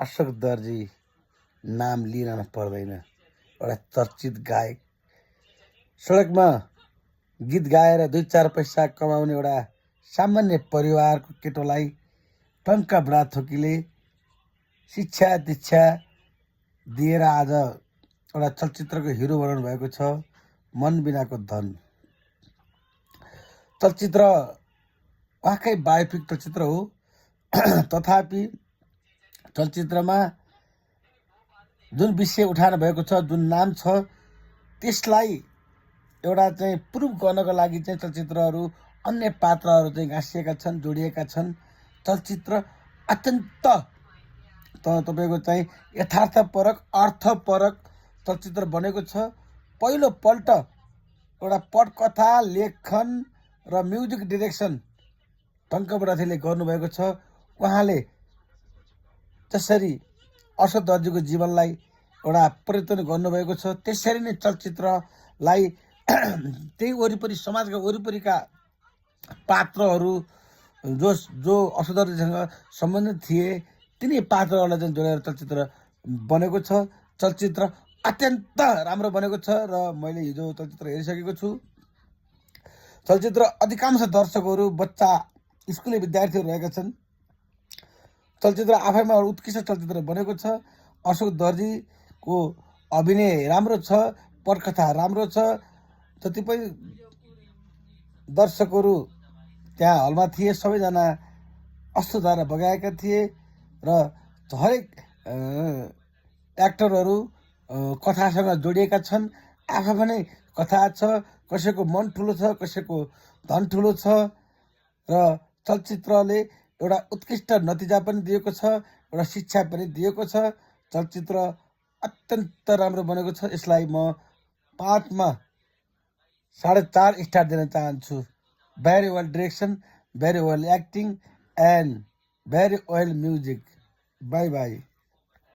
अशोक दर्जी नाम लिन पर्दैन। एउटा चर्चित गायक, सडकमा गीत गाएर 2-4 पैसा कमाउने एउटा सामान्य परिवारको केटोलाई टङ्का बुढाथोकीले शिक्षा दीक्षा दिएर आज एउटा चलचित्रको हिरो बनाउनु भएको छ। मन बिनाको धन चलचित्र वाकै बायोपिक चलचित्र हो। तथापि चलचित्रमा जुन विषय उठान भएको छ, जुन नाम छ, त्यसलाई एउटा चाहिँ प्रुभ गर्नको लागि चाहिँ चलचित्रहरू अन्य पात्रहरू चाहिँ गाँसिएका छन्, जोडिएका छन्। चलचित्र अत्यन्त तपाईँको चाहिँ यथार्थपरक अर्थपरक चलचित्र बनेको छ। पहिलोपल्ट एउटा पटकथा लेखन र म्युजिक डिरेक्सन टङ्क बुढाथोकीले गर्नुभएको छ। उहाँले जसरी अशोक दर्जीको जीवनलाई एउटा परिवर्तन गर्नुभएको छ, त्यसरी नै चलचित्रलाई त्यही वरिपरि समाजका वरिपरिका पात्रहरू जो अशोक दर्जीसँग सम्बन्धित थिए, तिनै पात्रहरूलाई चाहिँ जोडेर चलचित्र बनेको छ। चलचित्र अत्यन्त राम्रो बनेको छ र मैले हिजो चलचित्र हेरिसकेको छु। चलचित्र अधिकांश दर्शकहरू बच्चा स्कुले विद्यार्थीहरू रहेका छन्। चलचित्र आफैमा उत्कृष्ट चलचित्र बनेको छ। अशोक दर्जीको अभिनय राम्रो छ, पटकथा राम्रो छ। जति पनि दर्शकहरू त्यहाँ हलमा थिए सबैजना अश्रुधारा बगाएका थिए र हरेक एक्टरहरू कथासँग जोडिएका छन्। आफैमा नै कथा छ, कसैको मन ठुलो छ, कसैको धन ठुलो छ र चलचित्रले एउटा उत्कृष्ट नतिजा पनि दिएको छ, एउटा शिक्षा पनि दिएको छ। चलचित्र अत्यन्त राम्रो बनेको छ। यसलाई म 5 मा 4.5 स्टार दिन चाहन्छु। Very well direction, very well acting and very well music. By by.